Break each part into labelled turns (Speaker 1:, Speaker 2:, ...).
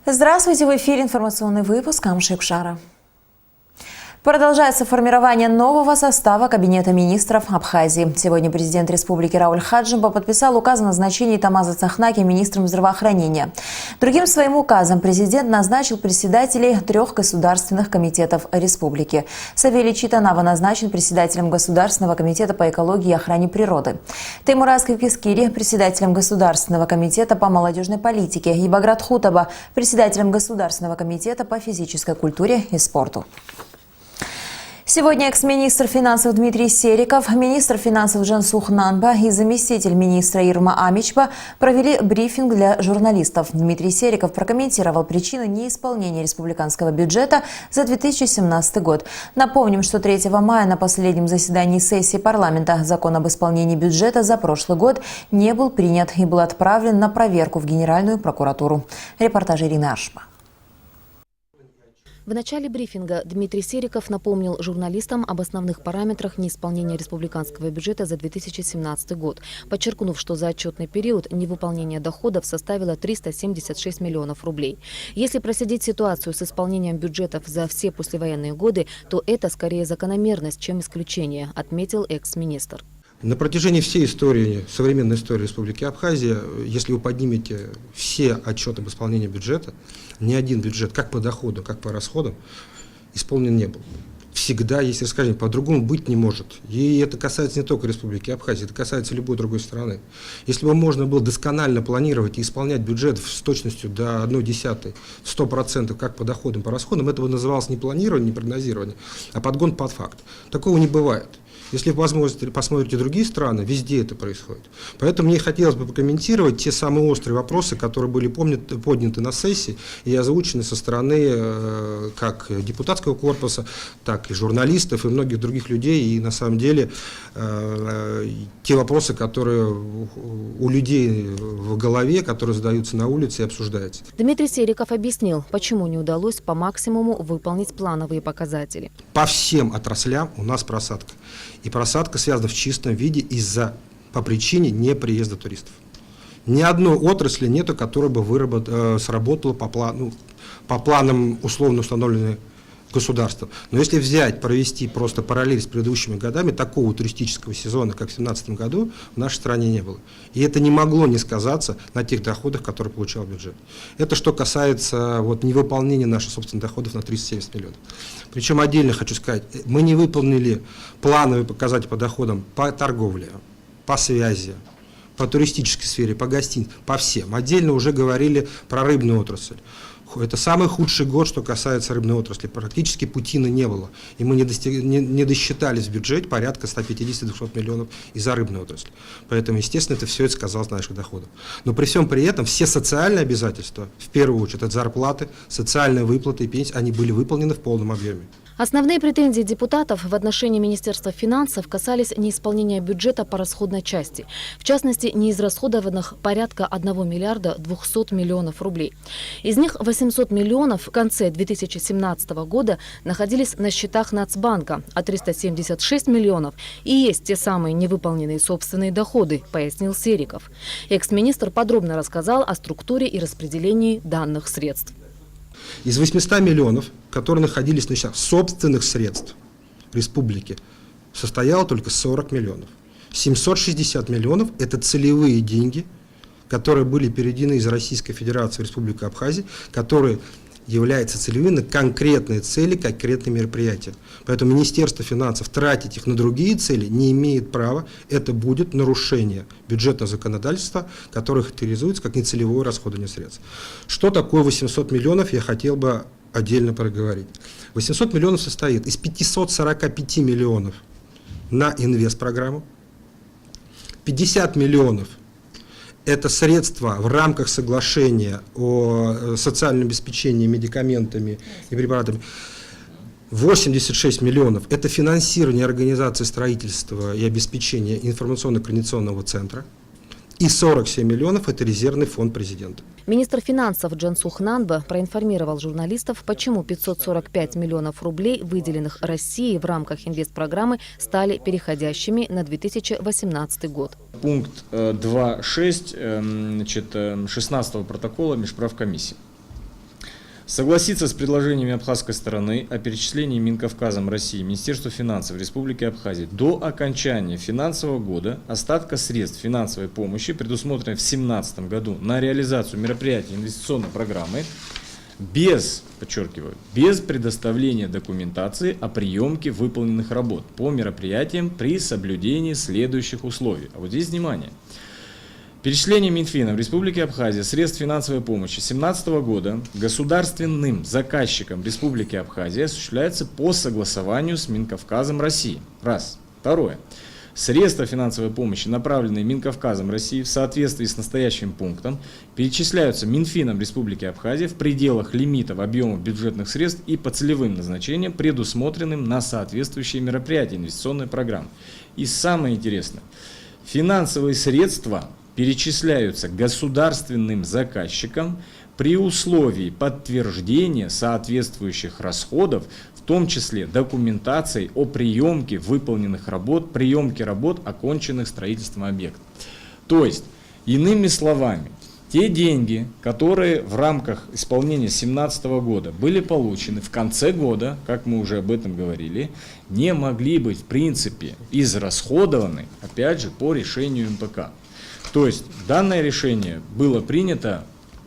Speaker 1: Здравствуйте, в эфире информационный выпуск Амшик Шара. Продолжается формирование нового состава Кабинета министров Абхазии. Сегодня президент республики Рауль Хаджимба подписал указ о назначении Тамаза Цахнаки министром здравоохранения. Другим своим указом президент назначил председателей 3 государственных комитетов республики. Савелий Читанава назначен председателем Государственного комитета по экологии и охране природы. Теймураз Кипкискири – председателем Государственного комитета по молодежной политике и Баграт Хутаба – председателем Государственного комитета по физической культуре и спорту. Сегодня экс-министр финансов Дмитрий Сериков, министр финансов Джансух Нанба и заместитель министра Ирма Амичба провели брифинг для журналистов. Дмитрий Сериков прокомментировал причины неисполнения республиканского бюджета за 2017 год. Напомним, что 3 мая на последнем заседании сессии парламента закон об исполнении бюджета за прошлый год не был принят и был отправлен на проверку в Генеральную прокуратуру. Репортаж Ирины Аршпа.
Speaker 2: В начале брифинга Дмитрий Сериков напомнил журналистам об основных параметрах неисполнения республиканского бюджета за 2017 год, подчеркнув, что за отчетный период невыполнение доходов составило 376 миллионов рублей. Если проследить ситуацию с исполнением бюджетов за все послевоенные годы, то это скорее закономерность, чем исключение, отметил экс-министр.
Speaker 3: На протяжении всей истории, современной истории Республики Абхазия, если вы поднимете все отчеты об исполнении бюджета, ни один бюджет, как по доходу, как по расходам, исполнен не был. Всегда есть расскажение, по-другому быть не может. И это касается не только Республики Абхазия, это касается любой другой страны. Если бы можно было досконально планировать и исполнять бюджет с точностью до 0,1, 100%, как по доходам, по расходам, это бы называлось не планирование, не прогнозирование, а подгон под факт. Такого не бывает. Если вы посмотрите другие страны, везде это происходит. Поэтому мне хотелось бы прокомментировать те самые острые вопросы, которые были подняты на сессии и озвучены со стороны как депутатского корпуса, так и журналистов и многих других людей. И на самом деле те вопросы, которые у людей в голове, которые задаются на улице и обсуждаются.
Speaker 2: Дмитрий Сериков объяснил, почему не удалось по максимуму выполнить плановые показатели.
Speaker 3: По всем отраслям у нас просадка. И просадка связана в чистом виде по причине неприезда туристов. Ни одной отрасли нету, которая бы сработала по планам условно установленных государством. Но если провести просто параллель с предыдущими годами, такого туристического сезона, как в 2017 году, в нашей стране не было. И это не могло не сказаться на тех доходах, которые получал бюджет. Это что касается невыполнения наших собственных доходов на 370 миллионов. Причем отдельно хочу сказать, мы не выполнили плановые показатели по доходам по торговле, по связи, по туристической сфере, по гостиницам, по всем. Отдельно уже говорили про рыбную отрасль. Это самый худший год, что касается рыбной отрасли. Практически путины не было. И мы не досчитались в бюджете порядка 150-200 миллионов из-за рыбной отрасли. Поэтому, естественно, это все сказалось на наших доходах. Но при всем при этом все социальные обязательства, в первую очередь, это зарплаты, социальные выплаты и пенсии, они были выполнены в полном объеме.
Speaker 2: Основные претензии депутатов в отношении Министерства финансов касались неисполнения бюджета по расходной части. В частности, неизрасходованных порядка 1 миллиарда 200 миллионов рублей. Из них 800 миллионов в конце 2017 года находились на счетах Нацбанка, а 376 миллионов и есть те самые невыполненные собственные доходы, пояснил Сериков. Экс-министр подробно рассказал о структуре и распределении данных средств.
Speaker 3: Из 800 миллионов, которые находились на счетах собственных средств республики, состояло только 40 миллионов. 760 миллионов – это целевые деньги, которые были переведены из Российской Федерации в Республику Абхазия, которые являются целевыми на конкретные цели, конкретные мероприятия. Поэтому Министерство финансов тратить их на другие цели не имеет права. Это будет нарушение бюджетного законодательства, которое характеризуется как нецелевое расходование средств. Что такое 800 миллионов, я хотел бы отдельно проговорить. 800 миллионов состоит из 545 миллионов на инвестпрограмму, 50 миллионов это средства в рамках соглашения о социальном обеспечении медикаментами и препаратами. 86 миллионов – это финансирование организации строительства и обеспечения информационно-координационного центра. И 47 миллионов – это резервный фонд президента.
Speaker 2: Министр финансов Джансух Нанба проинформировал журналистов, почему 545 миллионов рублей, выделенных России в рамках инвестпрограммы, стали переходящими на 2018 год.
Speaker 4: Пункт 2.6 16 протокола межправкомиссии. Согласиться с предложениями абхазской стороны о перечислении Минкавказом России Министерству финансов Республики Абхазия до окончания финансового года остатка средств финансовой помощи, предусмотренной в 2017 году на реализацию мероприятий инвестиционной программы, без, подчеркиваю, без предоставления документации о приемке выполненных работ по мероприятиям при соблюдении следующих условий. А вот здесь внимание. Перечисление Минфина в Республике Абхазия средств финансовой помощи 2017 года государственным заказчиком Республики Абхазия осуществляется по согласованию с Минкавказом России. Раз. Второе. Средства финансовой помощи, направленные Минкавказом России в соответствии с настоящим пунктом, перечисляются Минфином Республики Абхазия в пределах лимитов объемов бюджетных средств и по целевым назначениям, предусмотренным на соответствующие мероприятия инвестиционной программы. И самое интересное, финансовые средства перечисляются государственным заказчикам при условии подтверждения соответствующих расходов, в том числе документацией о приемке выполненных работ, приемке работ, оконченных строительством объектов. То есть, иными словами, те деньги, которые в рамках исполнения 2017 года были получены в конце года, как мы уже об этом говорили, не могли быть в принципе израсходованы, опять же, по решению МПК. То есть данное решение было принято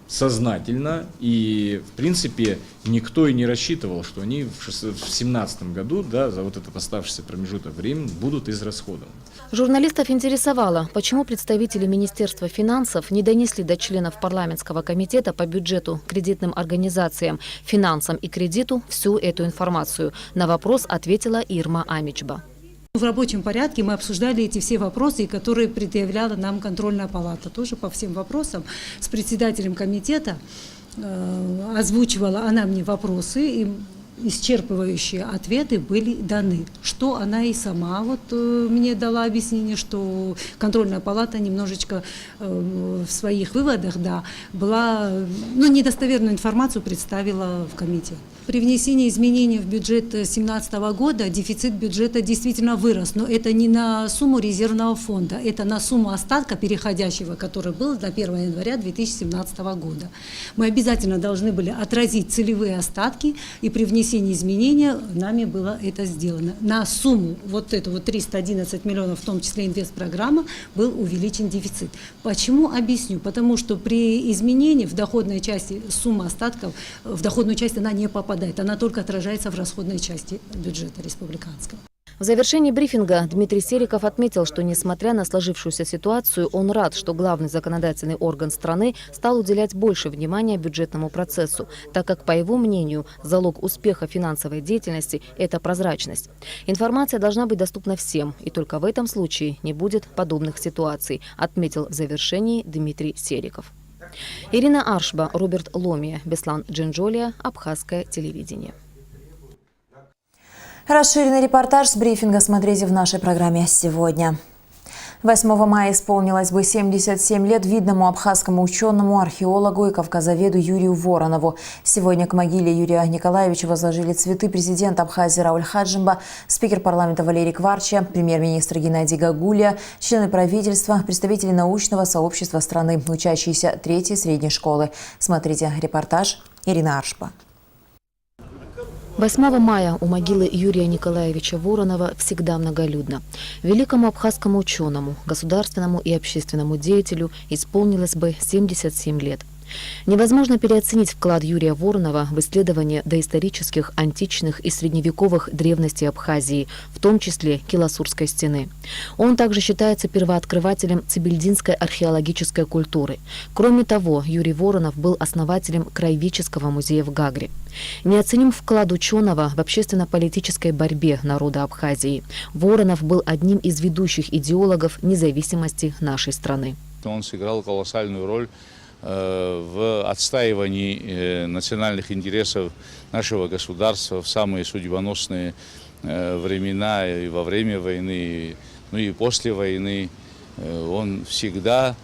Speaker 4: сознательно, и в принципе никто и не рассчитывал, что они в 2017 году, да, за вот этот оставшийся промежуток времени будут израсходованы.
Speaker 2: Журналистов интересовало, почему представители Министерства финансов не донесли до членов парламентского комитета по бюджету, кредитным организациям, финансам и кредиту всю эту информацию. На вопрос ответила Ирма Амичба.
Speaker 5: В рабочем порядке мы обсуждали эти все вопросы, которые предъявляла нам контрольная палата. Тоже по всем вопросам с председателем комитета озвучивала она мне вопросы, и исчерпывающие ответы были даны. Что она и сама мне дала объяснение, что контрольная палата немножечко в своих выводах, была, недостоверную информацию представила в комитете. При внесении изменений в бюджет 2017 года дефицит бюджета действительно вырос, но это не на сумму резервного фонда, это на сумму остатка переходящего, который был до 1 января 2017 года. Мы обязательно должны были отразить целевые остатки, и при внесении изменения нами было это сделано. На сумму эту 311 миллионов, в том числе инвестпрограмма, был увеличен дефицит. Почему? Объясню. Потому что при изменении в доходной части сумма остатков, в доходную часть она не попадает. Она только отражается в расходной части бюджета республиканского.
Speaker 2: В завершении брифинга Дмитрий Сериков отметил, что несмотря на сложившуюся ситуацию, он рад, что главный законодательный орган страны стал уделять больше внимания бюджетному процессу, так как, по его мнению, залог успеха финансовой деятельности – это прозрачность. Информация должна быть доступна всем, и только в этом случае не будет подобных ситуаций, отметил в завершении Дмитрий Сериков. Ирина Аршба, Роберт Ломия, Беслан Джинджолия, Абхазское телевидение.
Speaker 1: Расширенный репортаж с брифинга смотрите в нашей программе сегодня. 8 мая исполнилось бы 77 лет видному абхазскому ученому, археологу и кавказоведу Юрию Воронову. Сегодня к могиле Юрия Николаевича возложили цветы президент Абхазии Рауль Хаджимба, спикер парламента Валерий Кварча, премьер-министр Геннадий Гагулия, члены правительства, представители научного сообщества страны, учащиеся 3-й средней школы. Смотрите репортаж Ирина Аршба.
Speaker 2: 8 мая у могилы Юрия Николаевича Воронова всегда многолюдно. Великому абхазскому ученому, государственному и общественному деятелю исполнилось бы 77 лет. Невозможно переоценить вклад Юрия Воронова в исследование доисторических, античных и средневековых древностей Абхазии, в том числе Киласурской стены. Он также считается первооткрывателем цибельдинской археологической культуры. Кроме того, Юрий Воронов был основателем Краеведческого музея в Гагре. Неоценим вклад ученого в общественно-политической борьбе народа Абхазии. Воронов был одним из ведущих идеологов независимости нашей страны.
Speaker 6: Он сыграл колоссальную роль в отстаивании национальных интересов нашего государства в самые судьбоносные времена и во время войны, и после войны. Он всегда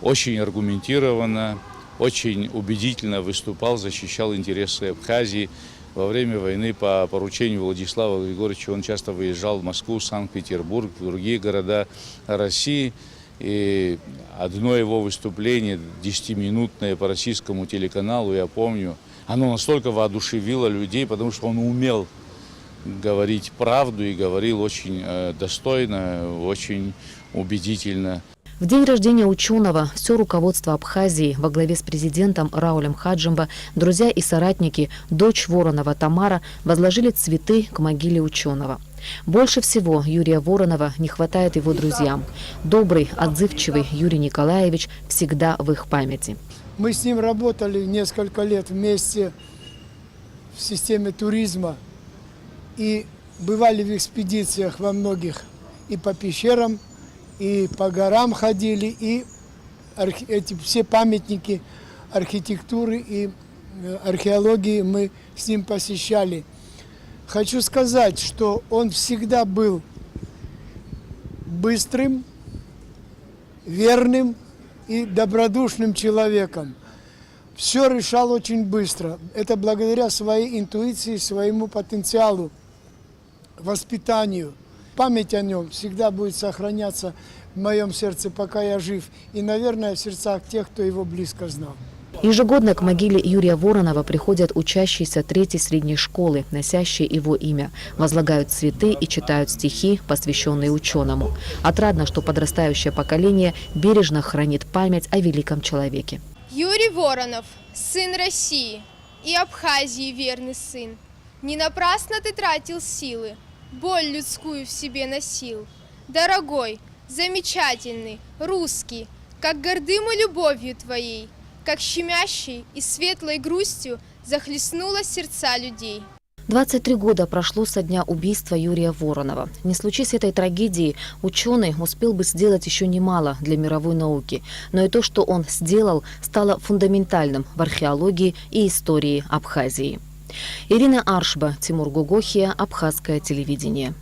Speaker 6: очень аргументированно, очень убедительно выступал, защищал интересы Абхазии. Во время войны по поручению Владислава Григорьевича он часто выезжал в Москву, Санкт-Петербург, в другие города России. И одно его выступление, 10-минутное по российскому телеканалу, я помню, Оно настолько воодушевило людей, потому что он умел говорить правду и говорил очень достойно, очень убедительно.
Speaker 2: В день рождения ученого все руководство Абхазии во главе с президентом Раулем Хаджимба, друзья и соратники, дочь Воронова Тамара возложили цветы к могиле ученого. Больше всего Юрия Воронова не хватает его друзьям. Добрый, отзывчивый Юрий Николаевич всегда в их памяти.
Speaker 7: Мы с ним работали несколько лет вместе в системе туризма и бывали в экспедициях во многих и по пещерам, и по горам ходили, и эти все памятники архитектуры и археологии мы с ним посещали. Хочу сказать, что он всегда был быстрым, верным и добродушным человеком. Все решал очень быстро. Это благодаря своей интуиции, своему потенциалу, воспитанию. Память о нем всегда будет сохраняться в моем сердце, пока я жив, и, наверное, в сердцах тех, кто его близко знал.
Speaker 2: Ежегодно к могиле Юрия Воронова приходят учащиеся 3-й средней школы, носящие его имя, возлагают цветы и читают стихи, посвященные ученому. Отрадно, что подрастающее поколение бережно хранит память о великом человеке.
Speaker 8: Юрий Воронов, сын России и Абхазии верный сын. Не напрасно ты тратил силы, боль людскую в себе носил. Дорогой, замечательный, русский, как горды мы любовью твоей, как щемящей и светлой грустью захлестнула сердца людей.
Speaker 2: 23 года прошло со дня убийства Юрия Воронова. Не случись этой трагедии, ученый успел бы сделать еще немало для мировой науки. Но и то, что он сделал, стало фундаментальным в археологии и истории Абхазии. Ирина Аршба, Тимур Гугохия, Абхазское телевидение.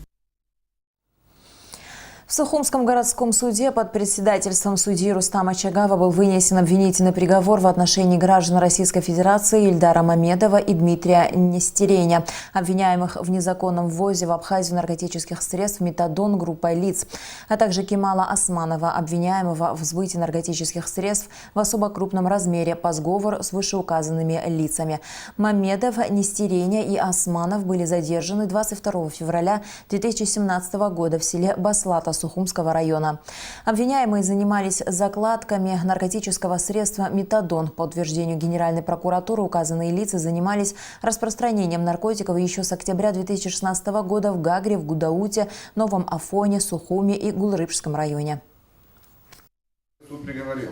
Speaker 1: В Сухумском городском суде под председательством судьи Рустама Чагава был вынесен обвинительный приговор в отношении граждан Российской Федерации Ильдара Мамедова и Дмитрия Нестереня, обвиняемых в незаконном ввозе в Абхазию наркотических средств метадон группой лиц, а также Кемала Османова, обвиняемого в сбытии наркотических средств в особо крупном размере по сговору с вышеуказанными лицами. Мамедов, Нестереня и Османов были задержаны 22 февраля 2017 года в селе Баслата Сухумского района. Обвиняемые занимались закладками наркотического средства метадон. По утверждению Генеральной прокуратуры, указанные лица занимались распространением наркотиков еще с октября 2016 года в Гагре, в Гудауте, Новом Афоне, Сухуме и Гулрыпском районе.
Speaker 9: Суд приговорил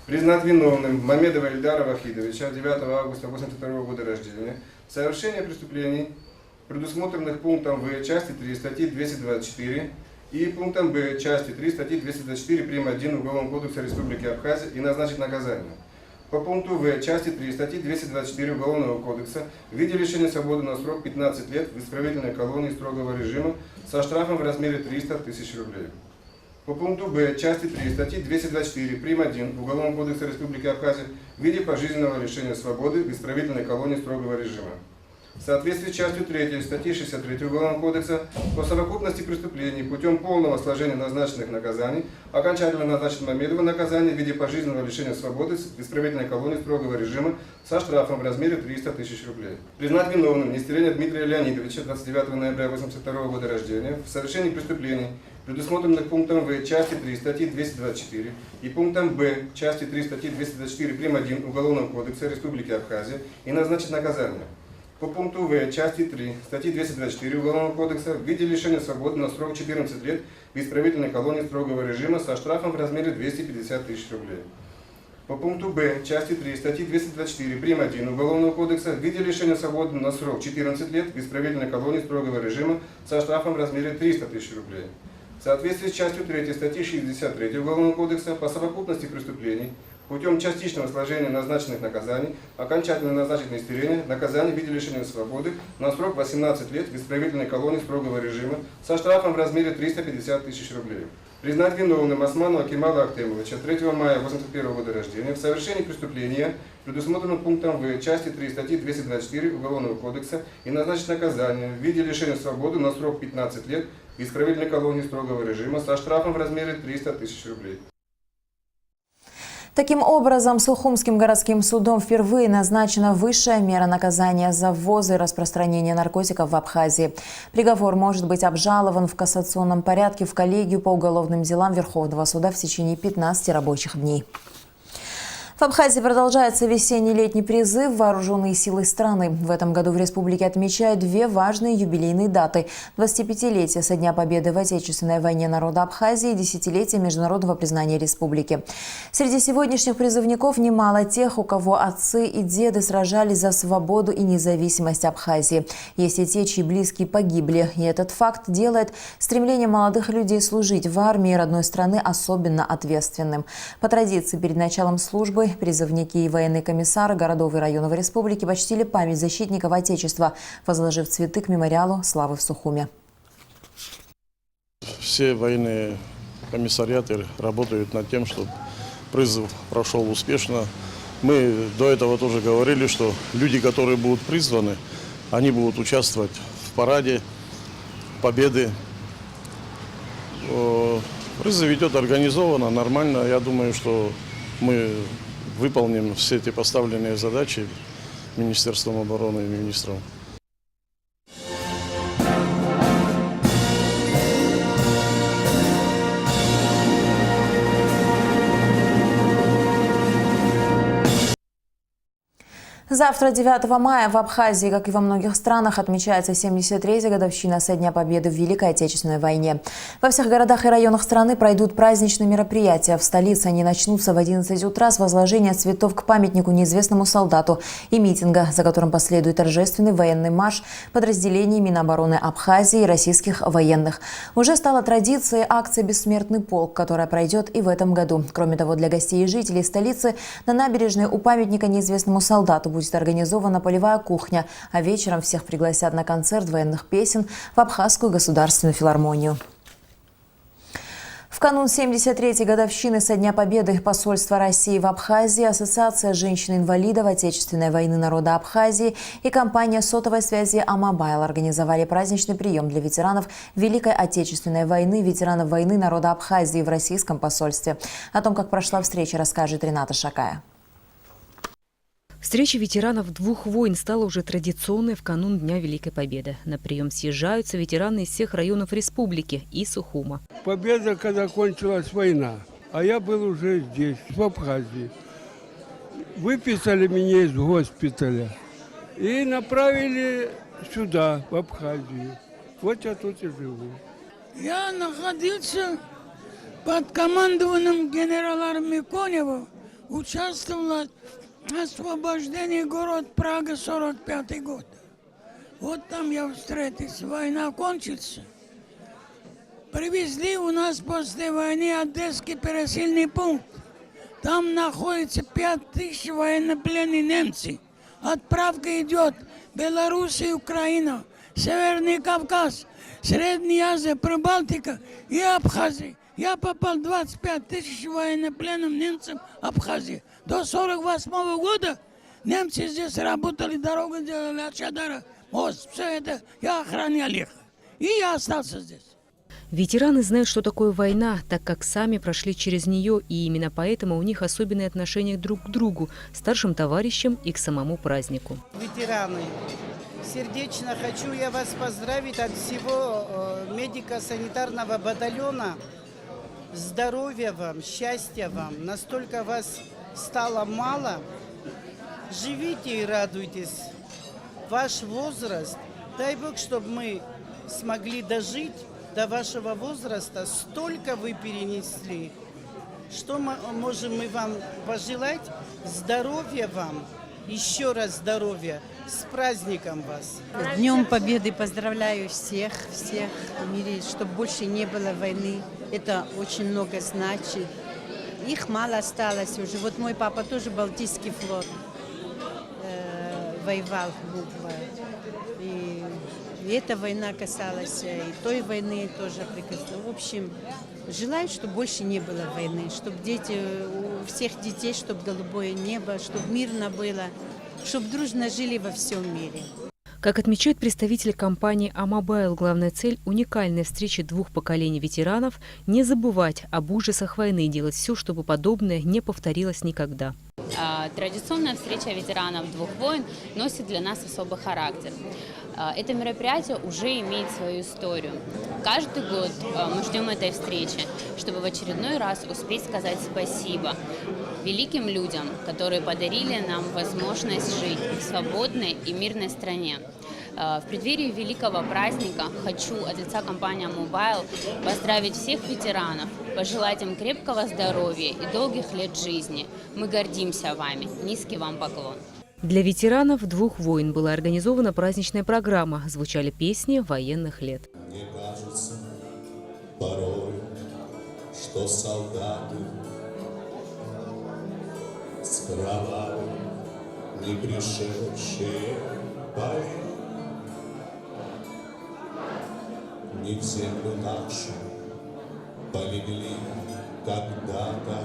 Speaker 9: признать виновным Мамедова Ильдара Вахидовича, 9 августа 1982 года рождения, в совершении преступлений, предусмотренных пунктом В части 3 статьи 224 и пунктом Б части 3 статьи 224 прим. 1 Уголовного кодекса Республики Абхазия и назначить наказание. По пункту В части 3 статьи 224 Уголовного кодекса в виде лишения свободы на срок 15 лет в исправительной колонии строгого режима со штрафом в размере 300 тысяч рублей. По пункту Б части 3 статьи 224 прим. 1 Уголовного кодекса Республики Абхазия в виде пожизненного лишения свободы в исправительной колонии строгого режима. В соответствии с частью 3 статьи 63 Уголовного кодекса по совокупности преступлений путем полного сложения назначенных наказаний окончательно назначить Мамедову наказание в виде пожизненного лишения свободы в исправительной колонии строгого режима со штрафом в размере 300 тысяч рублей. Признать виновным Нестереня Дмитрия Леонидовича, 29 ноября 1982 года рождения, в совершении преступлений, предусмотренных пунктом В части 3 статьи 224 и пунктом Б части 3 статьи 224 прим. 1 Уголовного кодекса Республики Абхазия и назначить наказание. По пункту В части 3 статьи 224 Уголовного кодекса в виде лишения свободы на срок 14 лет в исправительной колонии строгого режима со штрафом в размере 250 тысяч рублей. По пункту Б части 3 статьи 224 прим. 1 Уголовного кодекса в виде лишения свободы на срок 14 лет в исправительной колонии строгого режима со штрафом в размере 300 тысяч рублей. В соответствии с частью 3 статьи 63 Уголовного кодекса по совокупности преступлений путем частичного сложения назначенных наказаний окончательно назначить Нестереня наказание в виде лишения свободы на срок 18 лет в исправительной колонии строгого режима со штрафом в размере 350 тысяч рублей. Признать виновным Османова Кемала Ахтемовича, 3 мая 1981 года рождения, в совершении преступления, предусмотренного пунктом В части 3 статьи 224 Уголовного кодекса и назначить наказание в виде лишения свободы на срок 15 лет в исправительной колонии строгого режима со штрафом в размере 300 тысяч рублей.
Speaker 1: Таким образом, Сухумским городским судом впервые назначена высшая мера наказания за ввоз и распространение наркотиков в Абхазии. Приговор может быть обжалован в кассационном порядке в коллегию по уголовным делам Верховного суда в течение 15 рабочих дней. В Абхазии продолжается весенний-летний призыв в вооруженные силы страны. В этом году в республике отмечают две важные юбилейные даты – 25-летие со Дня Победы в Отечественной войне народа Абхазии и десятилетие международного признания республики. Среди сегодняшних призывников немало тех, у кого отцы и деды сражались за свободу и независимость Абхазии. Есть и те, чьи близкие погибли. И этот факт делает стремление молодых людей служить в армии родной страны особенно ответственным. По традиции, перед началом службы призывники и военные комиссары городов и районов республики почтили память защитников Отечества, возложив цветы к мемориалу славы в Сухуме.
Speaker 10: Все военные комиссариаты работают над тем, чтобы призыв прошел успешно. Мы до этого тоже говорили, что люди, которые будут призваны, они будут участвовать в параде Победы. Призыв идет организованно, нормально. Я думаю, что мы выполним все эти поставленные задачи Министерством обороны и министром.
Speaker 1: Завтра, 9 мая, в Абхазии, как и во многих странах, отмечается 73-я годовщина со Дня Победы в Великой Отечественной войне. Во всех городах и районах страны пройдут праздничные мероприятия. В столице они начнутся в 11 утра с возложения цветов к памятнику неизвестному солдату и митинга, за которым последует торжественный военный марш подразделений Минобороны Абхазии и российских военных. Уже стала традицией акция «Бессмертный полк», которая пройдет и в этом году. Кроме того, для гостей и жителей столицы на набережной у памятника неизвестному солдату будет организована полевая кухня, а вечером всех пригласят на концерт военных песен в Абхазскую государственную филармонию. В канун 73-й годовщины со Дня Победы посольства России в Абхазии, Ассоциация женщин-инвалидов Отечественной войны народа Абхазии и компания сотовой связи «Амобайл» организовали праздничный прием для ветеранов Великой Отечественной войны, ветеранов войны народа Абхазии в российском посольстве. О том, как прошла встреча, расскажет Рената Шакая.
Speaker 11: Встреча ветеранов двух войн стала уже традиционной в канун Дня Великой Победы. На прием съезжаются ветераны из всех районов республики и Сухума.
Speaker 12: Победа, когда кончилась война, а я был уже здесь, в Абхазии. Выписали меня из госпиталя и направили сюда, в Абхазию. Вот я тут и живу.
Speaker 13: Я находился под командованием генерала Миконева, участвовал освобождение город Прага, 45-й год. Вот там я встретился. Война кончится. Привезли у нас после войны Одесский пересыльный пункт. Там находится 5000 военнопленных немцев. Отправка идет Белоруссия, Украина, Северный Кавказ, Средняя Азия, Прибалтика и Абхазия. Я попал 25 тысяч военнопленных немцев Абхазии. До 1948 года немцы здесь работали, дорогу делали от Чадара, мост, все это, я охранял их. И я остался здесь.
Speaker 11: Ветераны знают, что такое война, так как сами прошли через нее, и именно поэтому у них особенные отношения друг к другу, старшим товарищам и к самому празднику.
Speaker 14: Ветераны, сердечно хочу я вас поздравить от всего медико-санитарного батальона. Здоровья вам, счастья вам, настолько вас стало мало. Живите и радуйтесь. Ваш возраст, дай Бог, чтобы мы смогли дожить до вашего возраста. Столько вы перенесли. Что можем мы вам пожелать? Здоровья вам, еще раз здоровья. С праздником вас!
Speaker 15: С Днем Победы поздравляю всех в мире, чтобы больше не было войны. Это очень много значит. Их мало осталось уже. Вот мой папа тоже Балтийский флот воевал в Буква. И эта война касалась, и той войны тоже прикасалась. В общем, желаю, чтобы больше не было войны, чтобы дети, у всех детей, чтобы голубое небо, чтобы мирно было, чтобы дружно жили во всем мире.
Speaker 11: Как отмечают представители компании «Амобайл», главная цель – уникальная встреча двух поколений ветеранов, не забывать об ужасах войны и делать все, чтобы подобное не повторилось никогда.
Speaker 16: Традиционная встреча ветеранов двух войн носит для нас особый характер. Это мероприятие уже имеет свою историю. Каждый год мы ждем этой встречи, чтобы в очередной раз успеть сказать спасибо великим людям, которые подарили нам возможность жить в свободной и мирной стране. В преддверии великого праздника хочу от лица компании «Амобайл» поздравить всех ветеранов, пожелать им крепкого здоровья и долгих лет жизни. Мы гордимся вами. Низкий вам поклон.
Speaker 11: Для ветеранов двух войн была организована праздничная программа, звучали песни военных лет.
Speaker 17: Мне кажется порой, что солдаты с кровавым не пришедшие бои не в землю нашу полегли когда-то,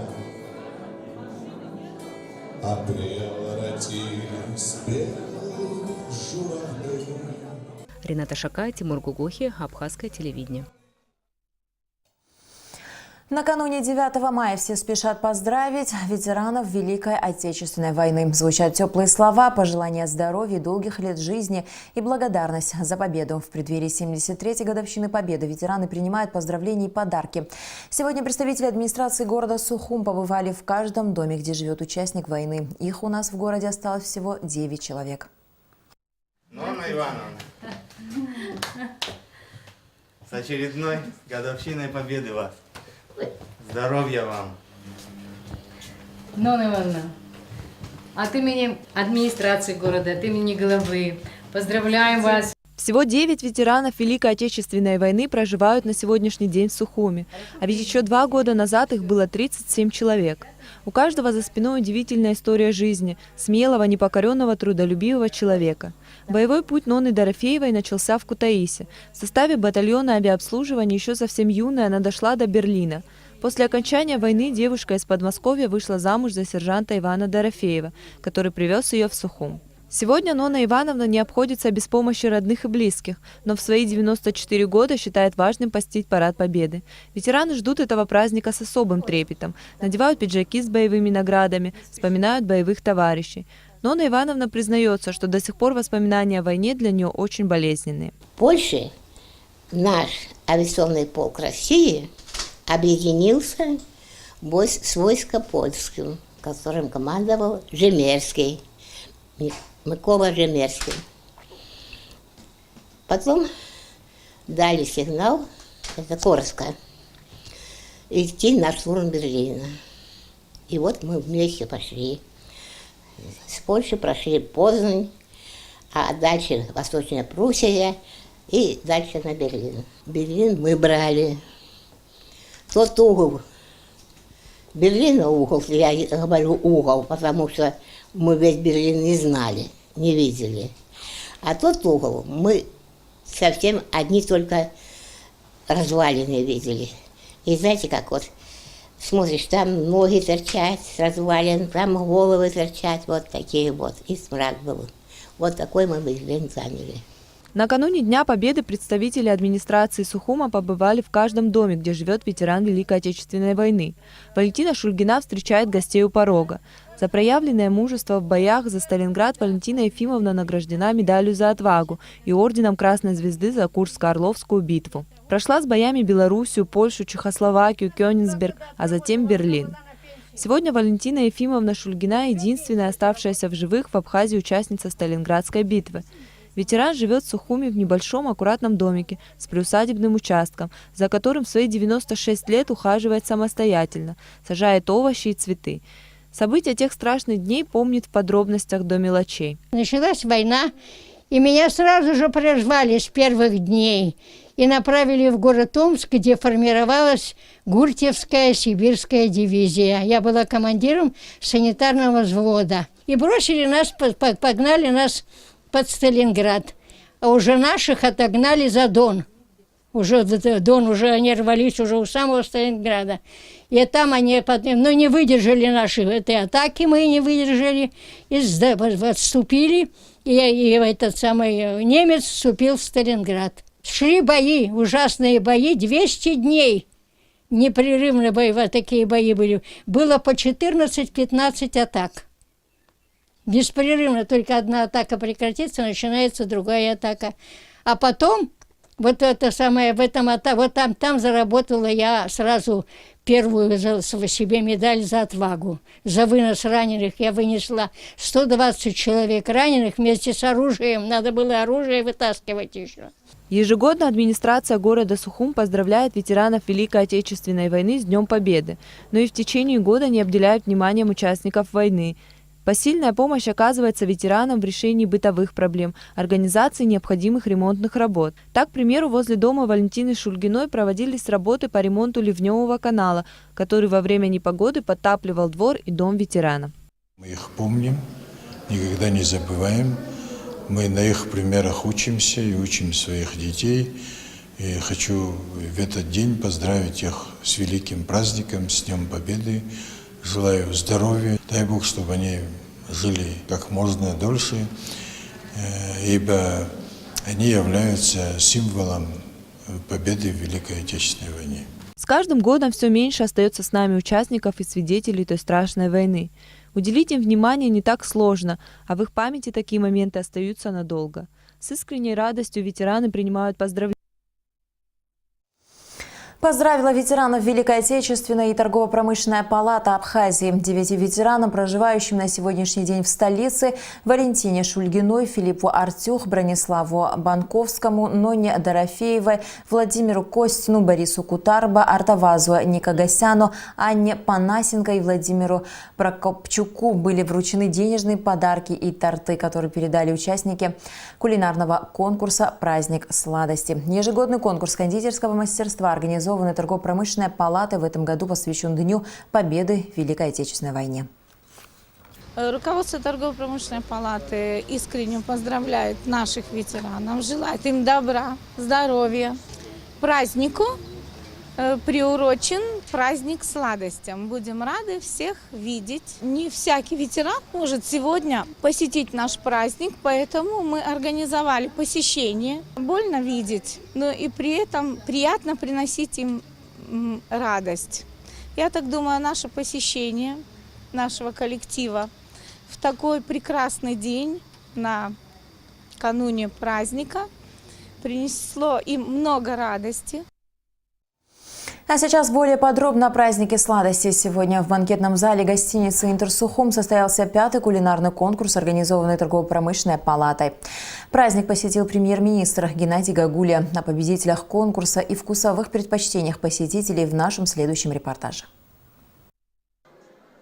Speaker 17: а превратились в белых журавлей.
Speaker 11: Рената Шакай, Тимур Гугохи, Абхазское телевидение.
Speaker 1: Накануне 9 мая все спешат поздравить ветеранов Великой Отечественной войны. Звучат теплые слова, пожелания здоровья, долгих лет жизни и благодарность за победу. В преддверии 73-й годовщины Победы ветераны принимают поздравления и подарки. Сегодня представители администрации города Сухум побывали в каждом доме, где живет участник войны. Их у нас в городе осталось всего 9 человек.
Speaker 18: Нонна Ивановна, с очередной годовщиной Победы вас. Здоровья вам!
Speaker 19: Нонна Ивановна, от имени администрации города, от имени главы поздравляем вас.
Speaker 20: Всего 9 ветеранов Великой Отечественной войны проживают на сегодняшний день в Сухуме. А ведь еще 2 года назад их было 37 человек. У каждого за спиной удивительная история жизни, смелого, непокоренного, трудолюбивого человека. Боевой путь Нонны Дорофеевой начался в Кутаиси. В составе батальона авиаобслуживания еще совсем юная она дошла до Берлина. После окончания войны девушка из Подмосковья вышла замуж за сержанта Ивана Дорофеева, который привез ее в Сухум. Сегодня Нонна Ивановна не обходится без помощи родных и близких, но в свои 94 года считает важным посетить Парад Победы. Ветераны ждут этого праздника с особым трепетом, надевают пиджаки с боевыми наградами, вспоминают боевых товарищей. Нонна Ивановна признается, что до сих пор воспоминания о войне для нее очень болезненные.
Speaker 21: В Польше наш авиационный полк России объединился с войском польским, которым командовал Жемерский. Микола Жемерский. Потом дали сигнал, это Корско, идти на штурм Берлина. И вот мы вместе пошли. С Польши прошли Познань, а дальше Восточная Пруссия и дальше на Берлин. Берлин мы брали. Тот угол. Берлина угол, я говорю угол, потому что мы весь Берлин не знали, не видели. А тот угол мы совсем одни только развалины видели. И знаете, как вот смотришь, там ноги торчат с развалин, там головы торчат, вот такие вот. И смрак был. Вот такой мы Берлин заняли.
Speaker 20: Накануне Дня Победы представители администрации Сухума побывали в каждом доме, где живет ветеран Великой Отечественной войны. Валентина Шульгина встречает гостей у порога. За проявленное мужество в боях за Сталинград Валентина Ефимовна награждена медалью за отвагу и орденом Красной Звезды за Курско-Орловскую битву. Прошла с боями Белоруссию, Польшу, Чехословакию, Кёнигсберг, а затем Берлин. Сегодня Валентина Ефимовна Шульгина единственная оставшаяся в живых в Абхазии участница Сталинградской битвы. Ветеран живет в Сухуме в небольшом аккуратном домике с приусадебным участком, за которым в свои 96 лет ухаживает самостоятельно, сажает овощи и цветы. События тех страшных дней помнит в подробностях до мелочей.
Speaker 22: Началась война, и меня сразу же призвали с первых дней и направили в город Омск, где формировалась Гуртьевская сибирская дивизия. Я была командиром санитарного взвода. И бросили нас, погнали нас под Сталинград. А уже наших отогнали за Дон. Уже Дон, уже они рвались уже у самого Сталинграда. И там они не выдержали наши этой атаки, мы не выдержали, и отступили. и этот самый немец вступил в Сталинград. Шли бои, ужасные бои, 200 дней. Непрерывно такие бои были. Было по 14-15 атак. Беспрерывно, только одна атака прекратится, начинается другая атака. А потом, вот это самое, там заработала я сразу первую себе медаль за отвагу. За вынос раненых я вынесла 120 человек раненых вместе с оружием. Надо было оружие вытаскивать еще.
Speaker 20: Ежегодно администрация города Сухум поздравляет ветеранов Великой Отечественной войны с Днем Победы, но и в течение года не обделяют вниманием участников войны. Посильная помощь оказывается ветеранам в решении бытовых проблем, организации необходимых ремонтных работ. Так, к примеру, возле дома Валентины Шульгиной проводились работы по ремонту ливневого канала, который во время непогоды подтапливал двор и дом ветерана.
Speaker 3: Мы их помним, никогда не забываем. Мы на их примерах учимся и учим своих детей. И хочу в этот день поздравить их с великим праздником, с Днем Победы. Желаю здоровья. Дай Бог, чтобы они жили как можно дольше, ибо они являются символом победы в Великой Отечественной войне.
Speaker 20: С каждым годом все меньше остается с нами участников и свидетелей той страшной войны. Уделить им внимание не так сложно, а в их памяти такие моменты остаются надолго. С искренней радостью ветераны принимают поздравления.
Speaker 1: Поздравила ветеранов Великой Отечественной и торгово-промышленная палата Абхазии. 9 ветеранам, проживающим на сегодняшний день в столице, Валентине Шульгиной, Филиппу Артюх, Брониславу Банковскому, Ноне Дорофеевой, Владимиру Костину, Борису Кутарба, Артавазу Никогасяну, Анне Панасенко и Владимиру Прокопчуку были вручены денежные подарки и торты, которые передали участники кулинарного конкурса «Праздник сладости». Ежегодный конкурс кондитерского мастерства организован торгово-промышленной палатой в этом году посвящен Дню Победы в Великой Отечественной войне.
Speaker 4: Руководство торгово-промышленной палаты искренне поздравляет наших ветеранов, желает им добра, здоровья. Празднику приурочен праздник сладостям. Будем рады всех видеть. Не всякий ветеран может сегодня посетить наш праздник, поэтому мы организовали посещение. Больно видеть, но и при этом приятно приносить им радость. Я так думаю, наше посещение нашего коллектива в такой прекрасный день, накануне праздника, принесло им много радости.
Speaker 1: А сейчас более подробно о празднике сладостей. Сегодня в банкетном зале гостиницы «Интерсухум» состоялся 5-й кулинарный конкурс, организованный торгово-промышленной палатой. Праздник посетил премьер-министр Геннадий Гагуля. О победителях конкурса и вкусовых предпочтениях посетителей в нашем следующем репортаже.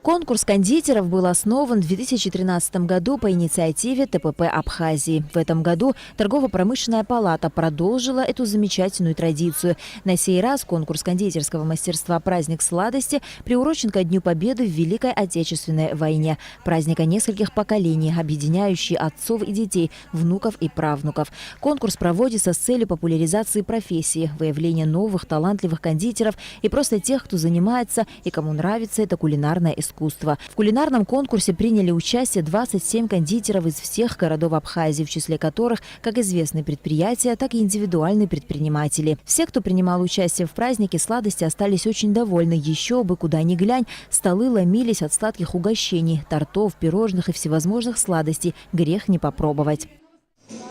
Speaker 2: Конкурс кондитеров был основан в 2013 году по инициативе ТПП Абхазии. В этом году торгово-промышленная палата продолжила эту замечательную традицию. На сей раз конкурс кондитерского мастерства «Праздник сладости» приурочен ко Дню Победы в Великой Отечественной войне. Праздника нескольких поколений, объединяющий отцов и детей, внуков и правнуков. Конкурс проводится с целью популяризации профессии, выявления новых талантливых кондитеров и просто тех, кто занимается и кому нравится это кулинарное искусство. В кулинарном конкурсе приняли участие 27 кондитеров из всех городов Абхазии, в числе которых как известные предприятия, так и индивидуальные предприниматели. Все, кто принимал участие в празднике сладости, остались очень довольны. Еще бы, куда ни глянь, столы ломились от сладких угощений, тортов, пирожных и всевозможных сладостей. Грех не попробовать.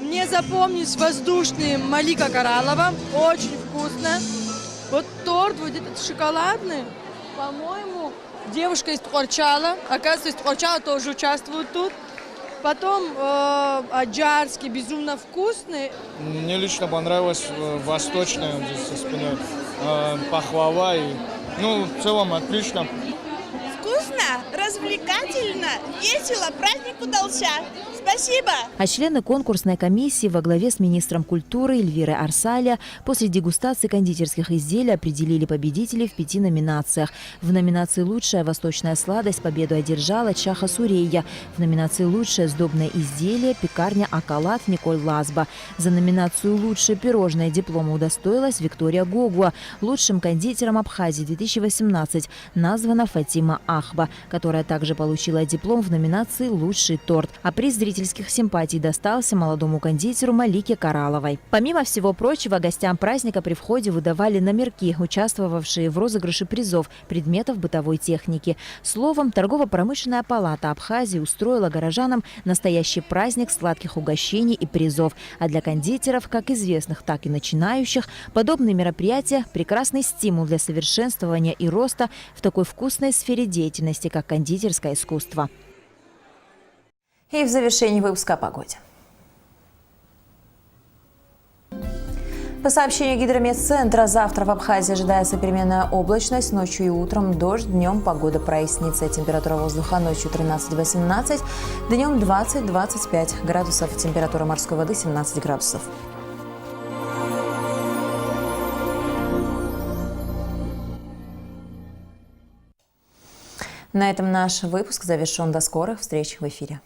Speaker 23: Мне запомнились воздушные Малика Кораллова, очень вкусно. Вот торт вот этот шоколадный, по-моему, девушка из Тхорчала, оказывается, из Тхорчала тоже участвует тут. Потом аджарский, безумно вкусный.
Speaker 24: Мне лично понравилось восточное, здесь со спиной, пахлава. В целом отлично.
Speaker 25: Вкусно, развлекательно, весело, праздник удался. Спасибо!
Speaker 2: А члены конкурсной комиссии во главе с министром культуры Эльвирой Арсалия после дегустации кондитерских изделий определили победителей в 5 номинациях. В номинации «Лучшая восточная сладость» победу одержала Чаха Сурейя. В номинации «Лучшее сдобное изделие» пекарня «Акалат» Николь Лазба. За номинацию «Лучшее пирожное» диплома удостоилась Виктория Гогуа. Лучшим кондитером Абхазии 2018 названа Фатима Ахба, которая также получила диплом в номинации «Лучший торт». А приз зрительского
Speaker 1: родительских симпатий достался молодому кондитеру Малике Караловой. Помимо всего прочего, гостям праздника при входе выдавали номерки, участвовавшие в розыгрыше призов, предметов бытовой техники. Словом, торгово-промышленная палата Абхазии устроила горожанам настоящий праздник сладких угощений и призов. А для кондитеров, как известных, так и начинающих, подобные мероприятия – прекрасный стимул для совершенствования и роста в такой вкусной сфере деятельности, как кондитерское искусство.
Speaker 5: И в завершении выпуска о погоде. По сообщению Гидрометцентра, завтра в Абхазии ожидается переменная облачность, ночью и утром дождь, днем погода прояснится. Температура воздуха ночью 13-18, днем 20-25 градусов, температура морской воды 17 градусов. На этом наш выпуск завершен. До скорых встреч в эфире.